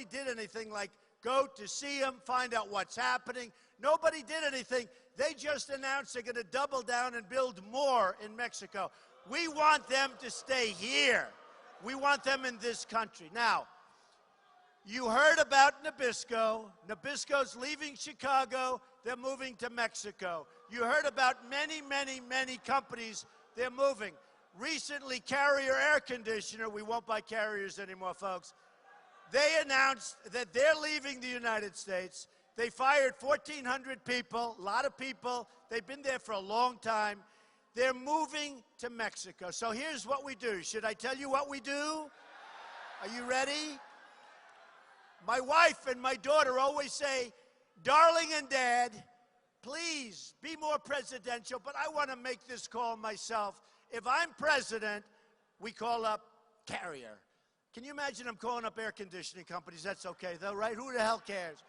nobody did anything like go to see them, find out what's happening. Nobody did anything. They just announced they're going to double down and build more in Mexico. We want them to stay here. We want them in this country. Now, you heard about Nabisco. Nabisco's leaving Chicago. They're moving to Mexico. You heard about many, many, many companies. They're moving. Recently, Carrier Air Conditioner, we won't buy Carriers anymore, folks. They announced that they're leaving the United States. They fired 1,400 people, a lot of people. They've been there for a long time. They're moving to Mexico. So here's what we do. Should I tell you what we do? Are you ready? My wife and my daughter always say, darling and dad, please be more presidential, but I want to make this call myself. If I'm president, we call up Carrier. Can you imagine I'm calling up air conditioning companies? That's okay, though, right? Who the hell cares?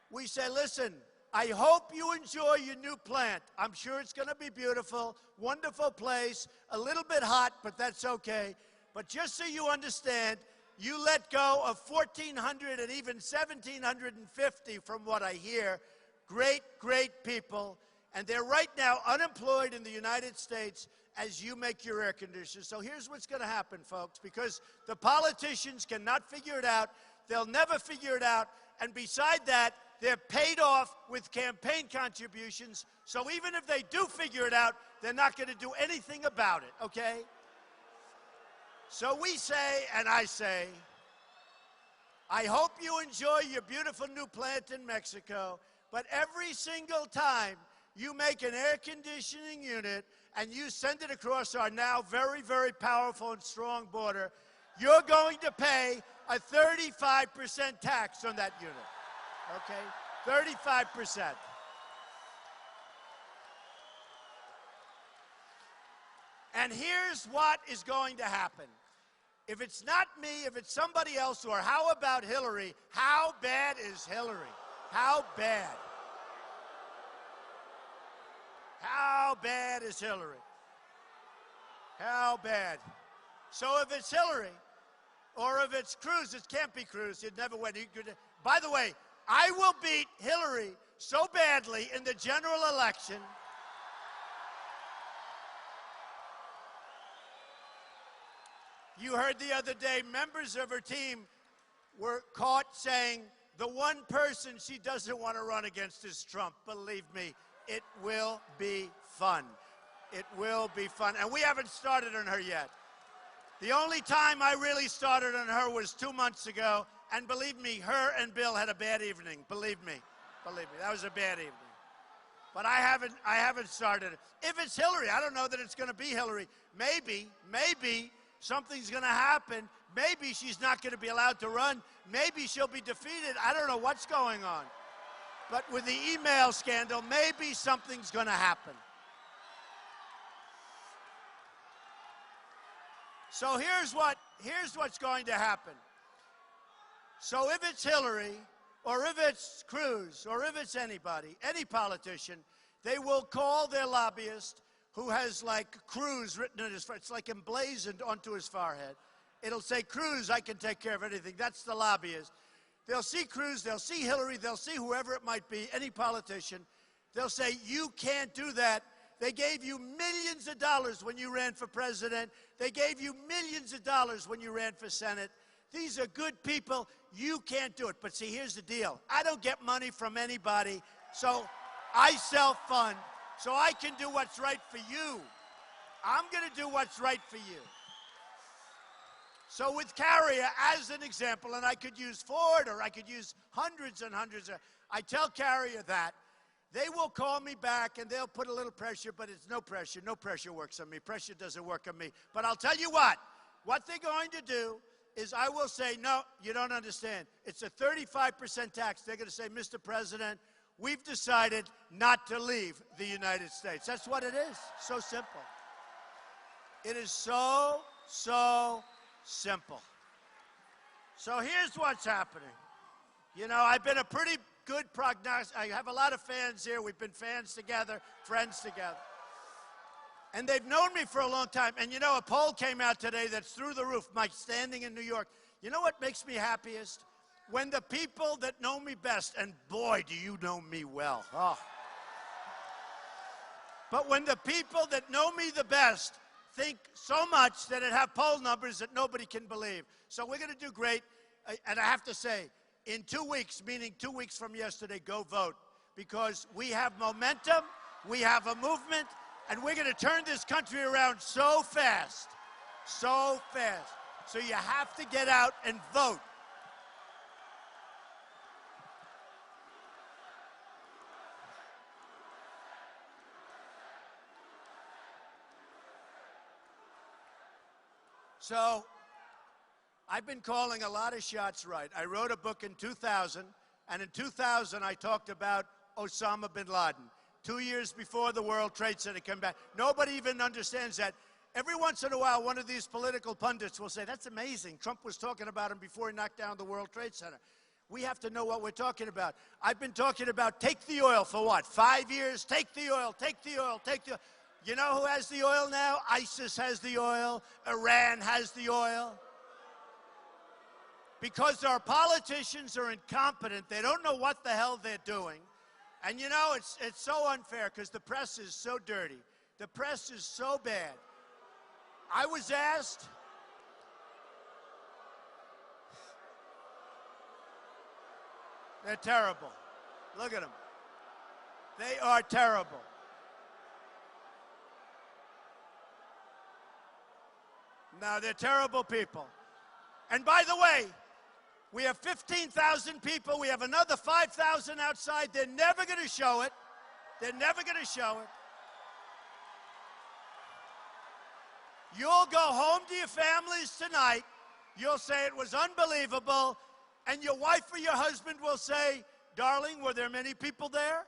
We say, listen, I hope you enjoy your new plant. I'm sure it's going to be beautiful, wonderful place, a little bit hot, but that's okay. But just so you understand, you let go of 1,400 and even 1,750 from what I hear. Great, great people. And they're right now unemployed in the United States as you make your air conditioners. So here's what's going to happen, folks, because the politicians cannot figure it out. They'll never figure it out. And beside that, they're paid off with campaign contributions. So even if they do figure it out, they're not going to do anything about it, okay? So we say, and I say, I hope you enjoy your beautiful new plant in Mexico, but every single time you make an air conditioning unit and you send it across our now very, very powerful and strong border, you're going to pay a 35% tax on that unit, okay? 35%. And here's what is going to happen. If it's not me, if it's somebody else, or how about Hillary? How bad is Hillary? How bad? How bad is Hillary? How bad? So if it's Hillary, or if it's Cruz, it can't be Cruz. You'd never win. By the way, I will beat Hillary so badly in the general election. You heard the other day, members of her team were caught saying the one person she doesn't want to run against is Trump. Believe me, it will be fun. It will be fun. And we haven't started on her yet. The only time I really started on her was 2 months ago. And believe me, her and Bill had a bad evening. Believe me. Believe me, that was a bad evening. But I haven't started it. If it's Hillary, I don't know that it's going to be Hillary. Maybe something's going to happen. Maybe she's not going to be allowed to run. Maybe she'll be defeated. I don't know what's going on. But with the email scandal, maybe something's going to happen. So here's what's going to happen. So if it's Hillary, or if it's Cruz, or if it's anybody, any politician, they will call their lobbyist who has like Cruz written on his forehead. It's like emblazoned onto his forehead. It'll say, Cruz, I can take care of anything. That's the lobbyist. They'll see Cruz, they'll see Hillary, they'll see whoever it might be, any politician. They'll say, you can't do that. They gave you millions of dollars when you ran for president. They gave you millions of dollars when you ran for Senate. These are good people. You can't do it. But see, here's the deal. I don't get money from anybody, so I self-fund, so I can do what's right for you. I'm going to do what's right for you. So with Carrier, as an example, and I could use Ford, or I could use hundreds and hundreds of, I tell Carrier that. They will call me back, and they'll put a little pressure, but it's no pressure. No pressure works on me. Pressure doesn't work on me. But I'll tell you what they're going to do is I will say, no, you don't understand. It's a 35% tax. They're going to say, Mr. President, we've decided not to leave the United States. That's what it is. So simple. It is so simple. So here's what's happening. You know, I've been a pretty good prognostic. I have a lot of fans here. We've been fans together, friends together. And they've known me for a long time. And you know, a poll came out today that's through the roof. My standing in New York. You know what makes me happiest? when the people that know me best, and boy, do you know me well. Oh. But when the people that know me the best think so much that it have poll numbers that nobody can believe. So we're going to do great. And I have to say, in 2 weeks, meaning 2 weeks from yesterday, go vote. Because we have momentum, we have a movement, and we're going to turn this country around so fast. So fast. So you have to get out and vote. So, I've been calling a lot of shots right. I wrote a book in 2000, and in 2000 I talked about Osama bin Laden. 2 years before the World Trade Center came back. Nobody even understands that. Every once in a while, one of these political pundits will say, that's amazing. Trump was talking about him before he knocked down the World Trade Center. We have to know what we're talking about. I've been talking about take the oil for what? 5 years? Take the oil, take the oil, take the oil. You know who has the oil now? ISIS has the oil. Iran has the oil. Because our politicians are incompetent. They don't know what the hell they're doing. And you know, it's so unfair because the press is so dirty. The press is so bad. I was asked, they're terrible. Look at them. They are terrible. No, they're terrible people. And by the way, we have 15,000 people. We have another 5,000 outside. They're never going to show it. They're never going to show it. You'll go home to your families tonight. You'll say it was unbelievable. And your wife or your husband will say, darling, were there many people there?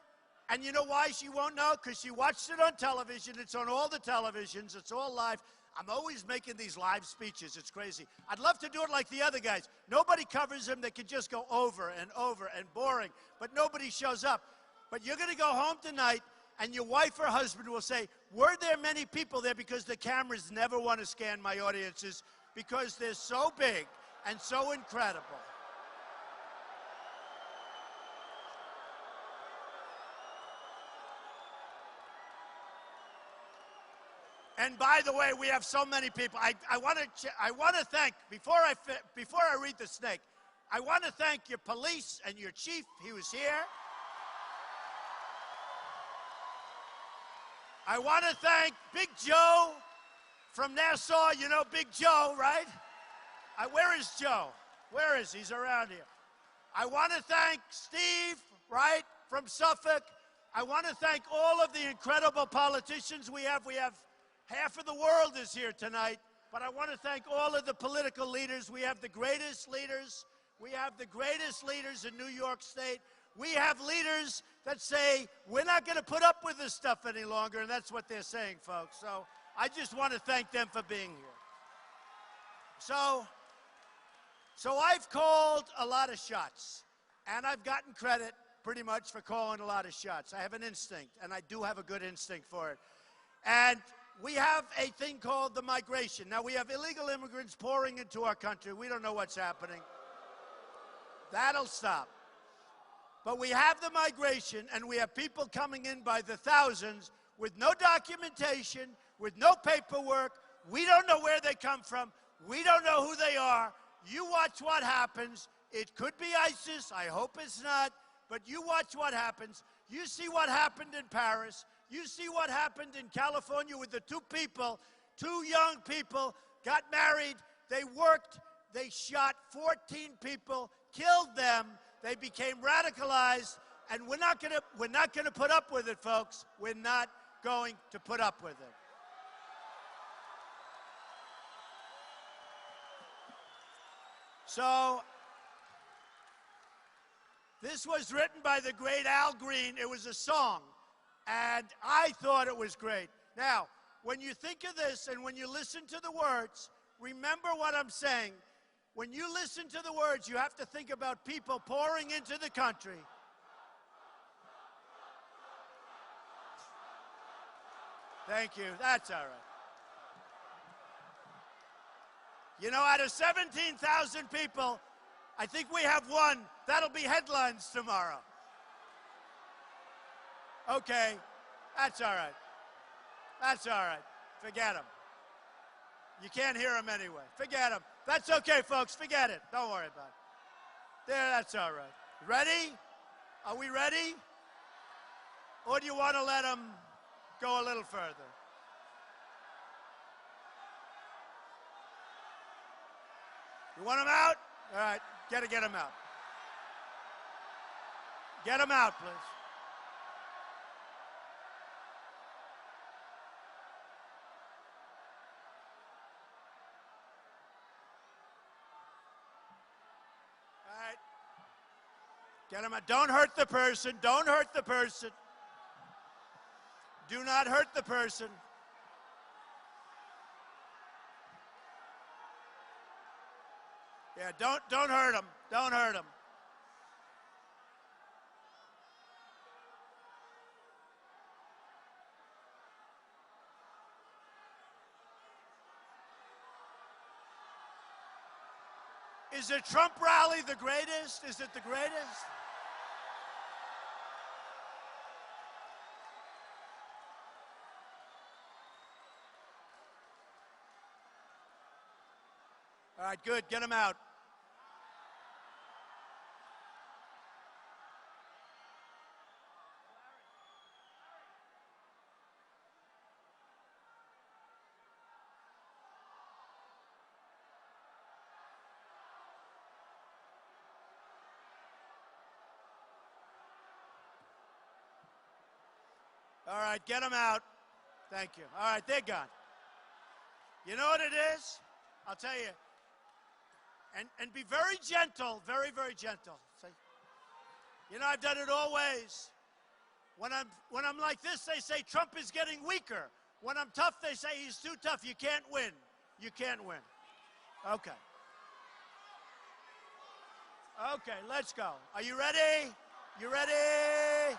And you know why she won't know? Because she watched it on television. It's on all the televisions. It's all live. I'm always making these live speeches. It's crazy. I'd love to do it like the other guys. Nobody covers them. They could just go over and over and boring. But nobody shows up. But you're going to go home tonight, and your wife or husband will say, were there many people there? Because the cameras never want to scan my audiences because they're so big and so incredible. And by the way, we have so many people. I want to thank, before I read the snake, I want to thank your police and your chief. He was here. I want to thank Big Joe from Nassau. You know Big Joe, right? Where is Joe? Where is he? He's around here. I want to thank Steve, right, from Suffolk. I want to thank all of the incredible politicians we have. We have half of the world is here tonight, but I want to thank all of the political leaders. We have the greatest leaders. We have the greatest leaders in New York State. We have leaders that say, we're not going to put up with this stuff any longer, and that's what they're saying, folks. So I just want to thank them for being here. So I've called a lot of shots, and I've gotten credit pretty much for calling a lot of shots. I have an instinct, and I do have a good instinct for it. And we have a thing called the migration. Now, we have illegal immigrants pouring into our country. We don't know what's happening. That'll stop. But we have the migration, and we have people coming in by the thousands with no documentation, with no paperwork. We don't know where they come from. We don't know who they are. You watch what happens. It could be ISIS. I hope it's not. But you watch what happens. You see what happened in Paris. You see what happened in California with the two young people, got married, they worked, they shot 14 people, killed them, they became radicalized, and we're not gonna put up with it, folks. We're not going to put up with it. So, this was written by the great Al Green. It was a song. And I thought it was great. Now, when you think of this and when you listen to the words, remember what I'm saying. When you listen to the words, you have to think about people pouring into the country. Thank you. That's all right. You know, out of 17,000 people, I think we have one. That'll be headlines tomorrow. Okay, that's all right. That's all right. Forget him. You can't hear him anyway. Forget him. That's okay, folks. Forget it. Don't worry about it. There, that's all right. Ready? Are we ready? Or do you want to let him go a little further? You want him out? All right, get him out. Get him out, please. All right. Get him out. Don't hurt the person. Don't hurt the person. Do not hurt the person. Yeah, don't hurt him. Don't hurt him. Is the Trump rally the greatest? Is it the greatest? All right, good. Get him out. All right, get them out. Thank you. All right, they're gone. You know what it is? I'll tell you. And be very gentle, very, very gentle. Say, you know, I've done it all ways. When I'm like this, they say Trump is getting weaker. When I'm tough, they say he's too tough. You can't win. You can't win. Okay. Okay, let's go. Are you ready? You ready?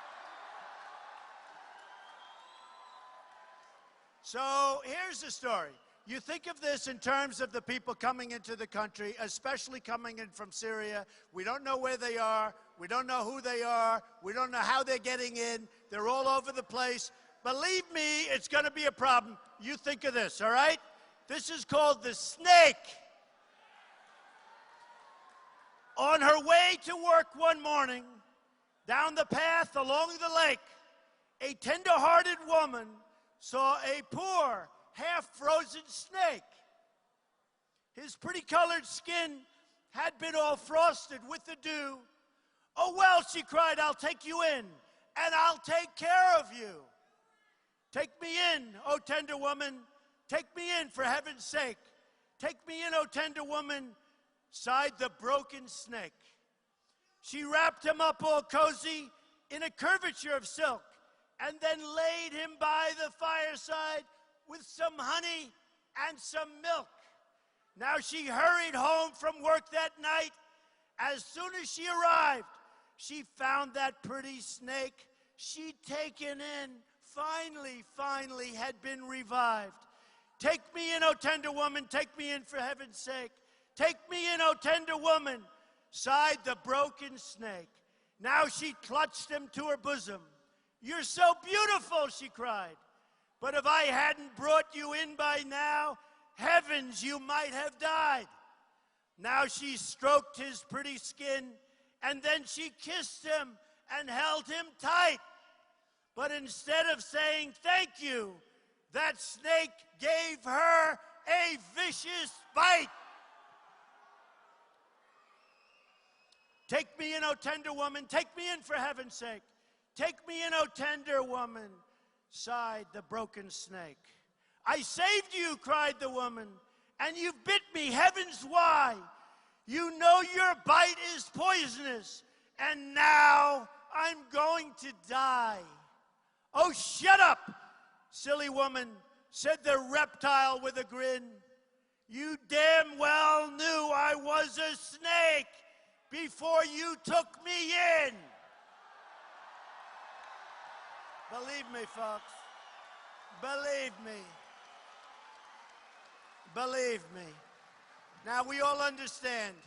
So here's the story. You think of this in terms of the people coming into the country, especially coming in from Syria. We don't know where they are. We don't know who they are. We don't know how they're getting in. They're all over the place. Believe me, it's going to be a problem. You think of this, all right? This is called the snake. On her way to work one morning, down the path along the lake, a tender-hearted woman saw a poor, half-frozen snake. His pretty-colored skin had been all frosted with the dew. "Oh, well," she cried, "I'll take you in, and I'll take care of you." "Take me in, oh tender woman. Take me in, for heaven's sake. Take me in, oh tender woman," sighed the broken snake. She wrapped him up all cozy in a curvature of silk, and then laid him by the fireside with some honey and some milk. Now she hurried home from work that night. As soon as she arrived, she found that pretty snake she'd taken in finally had been revived. "Take me in, O tender woman, take me in for heaven's sake. Take me in, O tender woman," sighed the broken snake. Now she clutched him to her bosom. "You're so beautiful," she cried. "But if I hadn't brought you in by now, heavens, you might have died." Now she stroked his pretty skin, and then she kissed him and held him tight. But instead of saying thank you, that snake gave her a vicious bite. "Take me in, O tender woman, take me in for heaven's sake. Take me in, O tender woman," sighed the broken snake. "I saved you," cried the woman, "and you've bit me, heavens why? You know your bite is poisonous, and now I'm going to die." "Oh, shut up, silly woman," said the reptile with a grin. "You damn well knew I was a snake before you took me in." Believe me, folks. Believe me. Believe me. Now, we all understand